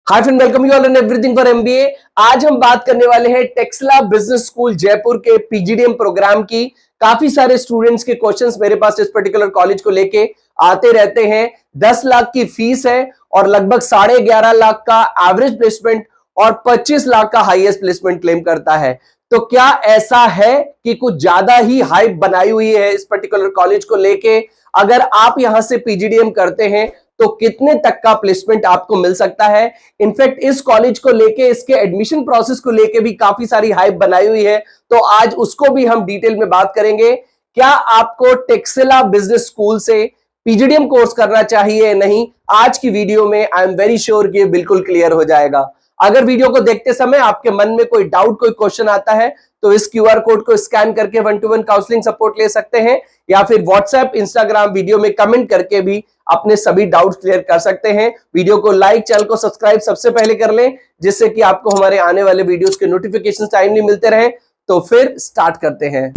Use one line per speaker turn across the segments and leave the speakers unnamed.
Hi friend, welcome you all in everything for MBA. आज हम बात करने वाले हैं टेक्सला बिजनेस स्कूल जयपुर के पीजीडीएम प्रोग्राम की। काफी सारे स्टूडेंट्स के क्वेश्चंस मेरे पास इस पर्टिकुलर कॉलेज को लेके आते रहते हैं। 10 लाख की फीस है और लगभग 11.5 लाख का एवरेज प्लेसमेंट और 25 लाख का हाईएस्ट प्लेसमेंट क्लेम करता है। तो क्या ऐसा है कि कुछ ज्यादा ही हाइप बनाई हुई है इस पर्टिकुलर कॉलेज को लेके? अगर आप यहां से पीजीडीएम करते हैं तो कितने तक का प्लेसमेंट आपको मिल सकता है? इनफैक्ट इस कॉलेज को लेके, इसके एडमिशन प्रोसेस को लेके भी काफी सारी हाइप बनाई हुई है, तो आज उसको भी हम डिटेल में बात करेंगे। क्या आपको टेक्सला बिजनेस स्कूल से पीजीडीएम कोर्स करना चाहिए या नहीं? आज की वीडियो में आई एम वेरी श्योर कि बिल्कुल क्लियर हो जाएगा। अगर वीडियो को देखते समय आपके मन में कोई डाउट, कोई क्वेश्चन आता है तो इस क्यूआर कोड को स्कैन करके 1-to-1 काउंसलिंग सपोर्ट ले सकते हैं, या फिर व्हाट्सएप, इंस्टाग्राम वीडियो में कमेंट करके भी अपने सभी डाउट्स क्लियर कर सकते हैं। वीडियो को लाइक, चैनल को सब्सक्राइब सबसे पहले कर लें, जिससे कि आपको हमारे आने वाले वीडियोस के नोटिफिकेशन टाइमली मिलते रहे। तो फिर स्टार्ट करते हैं।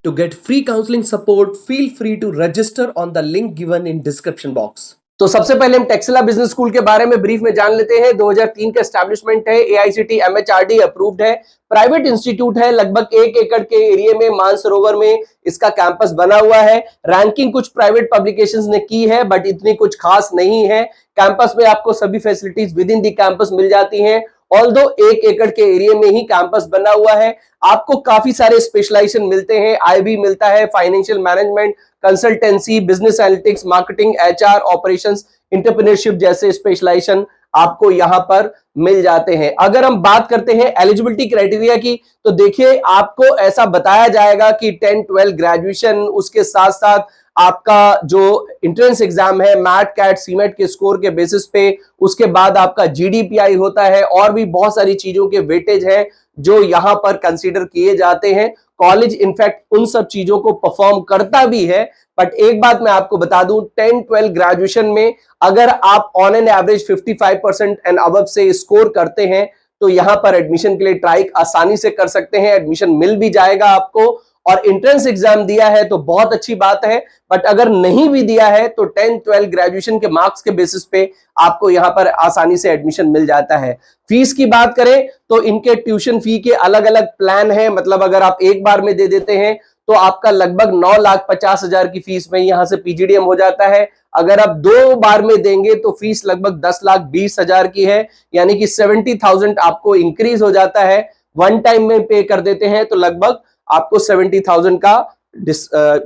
To get free counseling support, feel free to register on the link given in description box. तो सबसे पहले हम टेक्सला बिजनेस स्कूल के बारे में ब्रीफ में जान लेते हैं। 2003 का एस्टैब्लिशमेंट है, एआईसीटी एमएचआरडी अप्रूव्ड है, प्राइवेट इंस्टीट्यूट है। लगभग 1 एकड़ के एरिया में मानसरोवर में इसका कैंपस बना हुआ है। रैंकिंग कुछ प्राइवेट पब्लिकेशंस ने की है, बट इतनी कुछ खास नहीं है। कैंपस में आपको सभी facilities within the campus मिल जाती हैं। ऑल्दो 1 एकड़ के एरिया में ही कैंपस बना हुआ है, आपको काफी सारे स्पेशलाइजेशन मिलते हैं। आईबी मिलता है, financial management, consultancy, business analytics, marketing, HR, operations, entrepreneurship जैसे स्पेशलाइजेशन आपको यहां पर मिल जाते हैं। अगर हम बात करते हैं एलिजिबिलिटी क्राइटेरिया की, तो देखिए आपको ऐसा बताया जाएगा कि 10-12 ग्रेजुएशन, उसके साथ साथ आपका जो एंट्रेंस एग्जाम है मैट कैट सीमेट के स्कोर के बेसिस पे, उसके बाद आपका जीडीपीआई होता है, और भी बहुत सारी चीजों के वेटेज हैं जो यहां पर कंसीडर किए जाते हैं। कॉलेज इनफैक्ट उन सब चीजों को परफॉर्म करता भी है। बट एक बात मैं आपको बता दूं, 10-12 ग्रेजुएशन में अगर आप on an average 55% and above से स्कोर करते हैं तो यहां पर एडमिशन के लिए ट्राई आसानी से कर सकते हैं, एडमिशन मिल भी जाएगा आपको। और एंट्रेंस एग्जाम दिया है तो बहुत अच्छी बात है, बट अगर नहीं भी दिया है तो 10-12 ग्रेजुएशन के मार्क्स के बेसिस पे आपको यहां पर आसानी से एडमिशन मिल जाता है। फीस की बात करें तो इनके ट्यूशन फी के अलग अलग प्लान है। मतलब अगर आप एक बार में दे देते हैं तो आपका लगभग 9,50,000 की फीस में यहां से पीजीडीएम हो जाता है। अगर आप 2 बार में देंगे तो फीस लगभग 10,20,000 की है, यानी कि 70,000 आपको इंक्रीज हो जाता है। वन टाइम में पे कर देते हैं तो लगभग आपको 70,000 का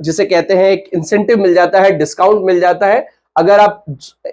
जिसे कहते हैं एक इंसेंटिव मिल जाता है, डिस्काउंट मिल जाता है। अगर आप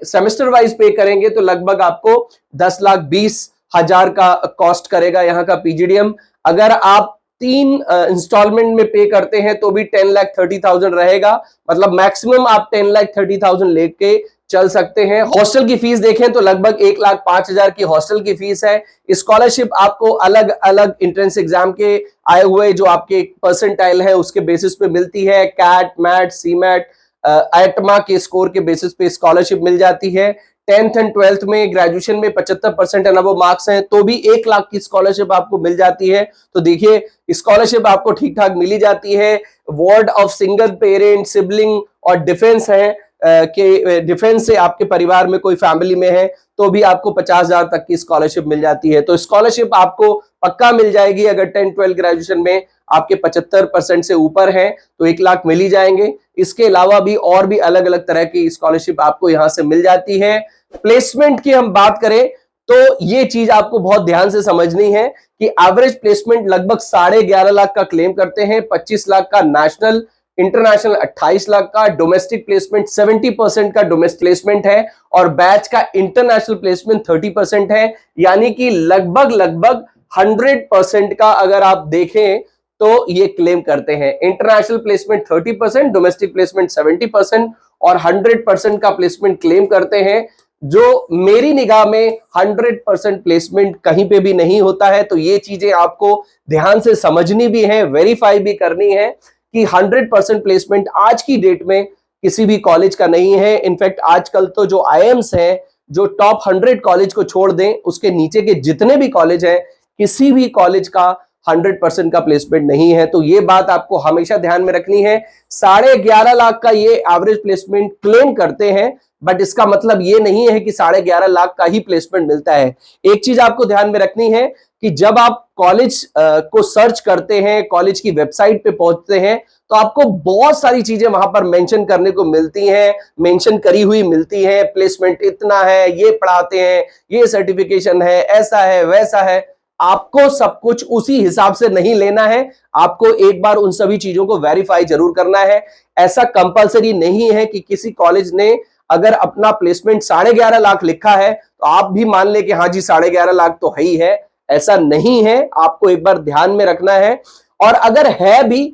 सेमेस्टर वाइज पे करेंगे तो लगभग आपको 10,20,000 का कॉस्ट करेगा यहाँ का पीजीडीएम। अगर आप 3 इंस्टॉलमेंट में पे करते हैं तो भी 10,30,000 रहेगा। मतलब मैक्सिमम आप 10,30,000 लेके चल सकते हैं। हॉस्टल की फीस देखें तो लगभग 1,05,000 की हॉस्टल की फीस है। स्कॉलरशिप आपको अलग अलग एंट्रेंस एग्जाम के आए हुए जो आपके परसेंटाइल है उसके बेसिस पे मिलती है। कैट, मैट, सीमैट, आइटमा के स्कोर के बेसिस पे स्कॉलरशिप मिल जाती है। 10th एंड 12th में ग्रेजुएशन में 75% एंड अबव मार्क्स हैं तो भी 1 लाख की स्कॉलरशिप आपको मिल जाती है। तो देखिए स्कॉलरशिप आपको ठीक ठाक मिली जाती है। Ward of single parent, sibling और डिफेंस है कि डिफेंस से आपके परिवार में कोई फैमिली में है तो भी आपको 50,000 तक की स्कॉलरशिप मिल जाती है। तो स्कॉलरशिप आपको पक्का मिल जाएगी। अगर 10-12 ग्रेजुएशन में आपके 75% से ऊपर है तो 1 लाख मिल ही जाएंगे। इसके अलावा भी और भी अलग अलग तरह की स्कॉलरशिप आपको यहां से मिल जाती है। प्लेसमेंट की हम बात करें तो ये चीज आपको बहुत ध्यान से समझनी है कि एवरेज प्लेसमेंट लगभग 11.5 लाख का क्लेम करते हैं। 25 लाख का नेशनल, इंटरनेशनल 28 लाख का, डोमेस्टिक प्लेसमेंट 70% का डोमेस्टिक प्लेसमेंट है, और बैच का इंटरनेशनल प्लेसमेंट 30% है। यानी कि लगभग 100% का अगर आप देखें तो ये क्लेम करते हैं। इंटरनेशनल प्लेसमेंट 30%, डोमेस्टिक प्लेसमेंट 70% और 100% का प्लेसमेंट क्लेम करते हैं, जो मेरी निगाह में 100% प्लेसमेंट कहीं पे भी नहीं होता है। तो ये चीजें आपको ध्यान से समझनी भी है, वेरीफाई भी करनी है कि 100% प्लेसमेंट आज की डेट में किसी भी कॉलेज का नहीं है। इनफैक्ट आजकल तो जो आईएम्स हैं, जो टॉप 100 कॉलेज को छोड़ दें, उसके नीचे के जितने भी कॉलेज हैं, किसी भी कॉलेज का 100% का प्लेसमेंट नहीं है। तो ये बात आपको हमेशा ध्यान में रखनी है। 11.5 लाख का ये एवरेज प्लेसमेंट क्लेम करते हैं, बट इसका मतलब ये नहीं है कि 11.5 लाख का ही प्लेसमेंट मिलता है। एक चीज आपको ध्यान में रखनी है कि जब आप कॉलेज को सर्च करते हैं, कॉलेज की वेबसाइट पे पहुंचते हैं, तो आपको बहुत सारी चीजें वहां पर मेंशन करने को मिलती हैं, मेंशन करी हुई मिलती है। प्लेसमेंट इतना है, ये पढ़ाते हैं, ये सर्टिफिकेशन है, ऐसा है, वैसा है। आपको सब कुछ उसी हिसाब से नहीं लेना है, आपको एक बार उन सभी चीजों को वेरीफाई जरूर करना है। ऐसा कंपलसरी नहीं है कि किसी कॉलेज ने अगर अपना प्लेसमेंट 11.5 लाख लिखा है तो आप भी मान ले कि हाँ जी 11.5 लाख तो है ही है। ऐसा नहीं है, आपको एक बार ध्यान में रखना है। और अगर है भी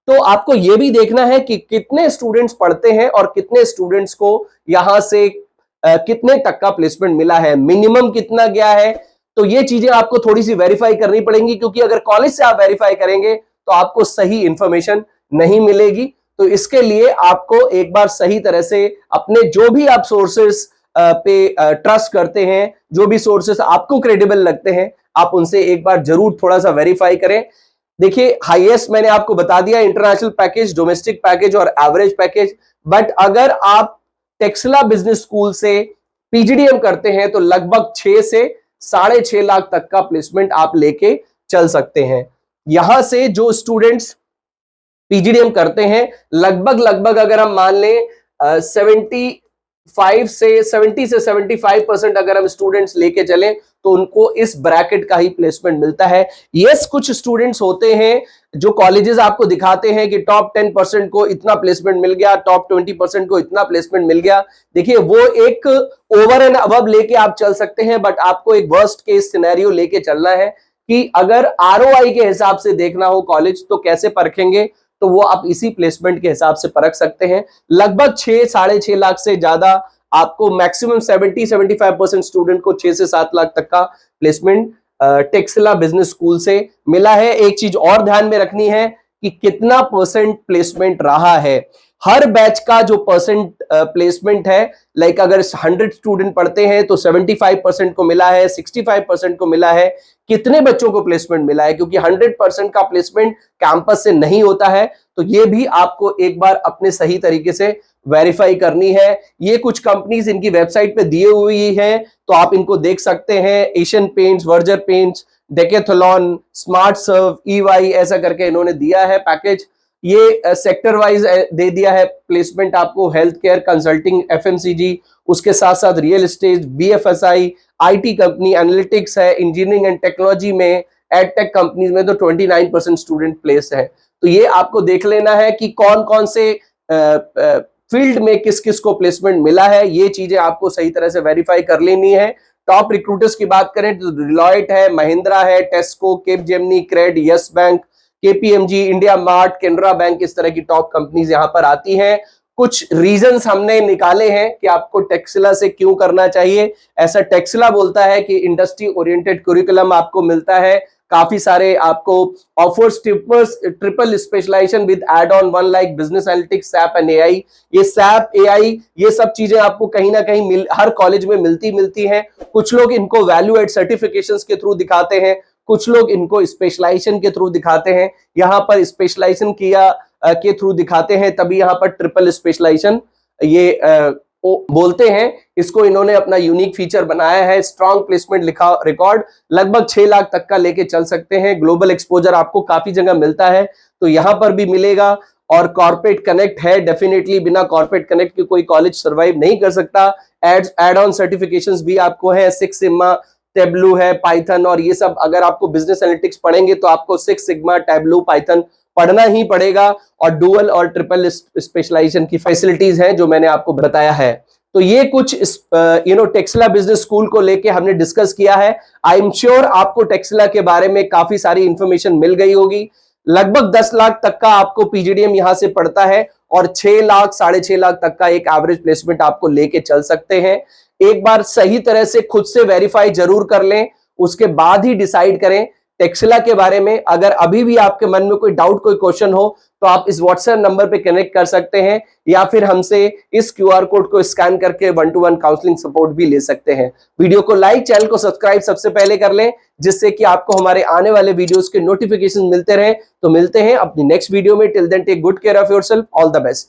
तो आपको यह भी देखना है कि कितने स्टूडेंट्स पढ़ते हैं और कितने स्टूडेंट्स को यहां से कितने तक का प्लेसमेंट मिला है, मिनिमम कितना गया है। तो ये चीजें आपको थोड़ी सी वेरीफाई करनी पड़ेंगी, क्योंकि अगर कॉलेज से आप वेरीफाई करेंगे तो आपको सही इंफॉर्मेशन नहीं मिलेगी। तो इसके लिए आपको एक बार सही तरह से अपने जो भी आप सोर्सेस पे ट्रस्ट करते हैं, जो भी सोर्सेस आपको क्रेडिबल लगते हैं, आप उनसे एक बार जरूर थोड़ा सा वेरीफाई करें। देखिए, हाईएस्ट मैंने आपको बता दिया इंटरनेशनल पैकेज, डोमेस्टिक पैकेज और एवरेज पैकेज। बट अगर आप टेक्सला बिजनेस स्कूल से पीजीडीएम करते हैं तो लगभग 6 से 6.5 लाख तक का प्लेसमेंट आप लेके चल सकते हैं। यहां से जो स्टूडेंट्स पीजीडीएम करते हैं, लगभग अगर हम मान लें 70 से 75% अगर हम स्टूडेंट्स लेके चलें तो उनको इस ब्रैकेट का ही प्लेसमेंट मिलता है। यस, कुछ स्टूडेंट्स होते हैं जो कॉलेजेस आपको दिखाते हैं कि टॉप 10% को इतना प्लेसमेंट मिल गया, टॉप 20% को इतना प्लेसमेंट मिल गया। देखिए, वो एक ओवर एंड अबव लेके आप चल सकते हैं, बट आपको एक वर्स्ट केस सिनेरियो लेके चलना है कि अगर आरओआई के हिसाब से देखना हो कॉलेज तो कैसे परखेंगे, तो वो आप इसी प्लेसमेंट के हिसाब से परख सकते हैं। लगभग 6-6.5 लाख से ज्यादा आपको मैक्सिमम 70-75% स्टूडेंट को 6 से 7 लाख तक का प्लेसमेंट टेक्सला बिजनेस स्कूल से मिला है। एक चीज और ध्यान में रखनी है कि कितना परसेंट प्लेसमेंट रहा है। हर बैच का जो परसेंट प्लेसमेंट है, लाइक अगर 100 स्टूडेंट पढ़ते हैं तो 75% को मिला है, 65% को मिला है। कितने बच्चों को प्लेसमेंट मिला है, क्योंकि 100% का प्लेसमेंट कैंपस से नहीं होता है। तो ये भी आपको एक बार अपने सही तरीके से वेरीफाई करनी है। ये कुछ कंपनीज इनकी वेबसाइट पे दिए हुई है, तो आप इनको देख सकते हैं। Asian Paints, Berger Paints, Decathlon, Smart Serve, EY, ऐसा करके इन्होंने दिया है पैकेज। ये सेक्टर वाइज दे दिया है प्लेसमेंट आपको, हेल्थ केयर, कंसल्टिंग, एफएमसीजी, उसके साथ साथ real estate, BFSI, IT company, analytics है, इंजीनियरिंग एंड टेक्नोलॉजी में, एडटेक कंपनीज में तो 29% स्टूडेंट प्लेस है। तो ये आपको देख लेना है कि कौन कौन से फील्ड में किस किस को प्लेसमेंट मिला है। ये चीजें आपको सही तरह से वेरीफाई कर लेनी है। टॉप रिक्रूटर्स की बात करें तो डिलॉयट है, महिंद्रा है, Tesco, Capgemini, CRED, Yes Bank, KPMG, India Mart, Canara Bank, इस तरह की टॉप कंपनीज यहां पर आती हैं। कुछ रीजंस हमने निकाले हैं कि आपको टेक्सला से क्यों करना चाहिए। ऐसा टेक्सला बोलता है कि इंडस्ट्री ओरिएंटेड करिकुलम आपको मिलता है, काफी सारे आपको offers, triple specialization with add on one like business analytics, SAP and AI. ये सैप, एआई, ये सब चीजें आपको कहीं ना कहीं हर कॉलेज में मिलती हैं। कुछ लोग इनको वैल्यू एड सर्टिफिकेशंस के थ्रू दिखाते हैं, कुछ लोग इनको स्पेशलाइजेशन के थ्रू दिखाते हैं। यहां पर स्पेशलाइजेशन किया के थ्रू दिखाते हैं, तभी यहां पर ट्रिपल स्पेशलाइजेशन ये बोलते हैं। इसको इन्होंने अपना यूनिक फीचर बनाया है। स्ट्रॉन्ग प्लेसमेंट लिखा रिकॉर्ड, लगभग 6 लाख तक का लेके चल सकते हैं। ग्लोबल एक्सपोजर आपको काफी जगह मिलता है, तो यहां पर भी मिलेगा। और कॉर्पोरेट कनेक्ट है, डेफिनेटली बिना कॉर्पोरेट कनेक्ट के कोई कॉलेज सर्वाइव नहीं कर सकता। एड ऑन सर्टिफिकेशंस भी आपको है, 6 सिग्मा, टेब्लू है, पाइथन, और ये सब अगर आपको बिजनेस एनालिटिक्स पढ़ेंगे तो आपको 6 सिग्मा, टेब्लू, पाइथन पढ़ना ही पड़ेगा। और डुअल और ट्रिपल स्पेशलाइजेशन की फैसिलिटीज हैं जो मैंने आपको बताया है। तो ये कुछ टेक्सला बिजनेस स्कूल को लेके हमने डिस्कस किया है। आई एम श्योर आपको टेक्सला के बारे में काफी सारी इंफॉर्मेशन मिल गई होगी। लगभग 10 लाख तक का आपको पीजीडीएम यहां से पड़ता है और 6 लाख 6.5 लाख तक का एक एवरेज प्लेसमेंट आपको लेके चल सकते हैं। एक बार सही तरह से खुद से वेरीफाई जरूर कर लें, उसके बाद ही डिसाइड करें टेक्सला के बारे में। अगर अभी भी आपके मन में कोई डाउट, कोई क्वेश्चन हो तो आप इस व्हाट्सएप नंबर पे कनेक्ट कर सकते हैं या फिर हमसे इस क्यूआर कोड को स्कैन करके 1-to-1 काउंसलिंग सपोर्ट भी ले सकते हैं। वीडियो को लाइक, चैनल को सब्सक्राइब सबसे पहले कर लें, जिससे कि आपको हमारे आने वाले वीडियोस के नोटिफिकेशन मिलते रहे। तो मिलते हैं अपनी नेक्स्ट वीडियो में। Till then take good care of yourself. All the best.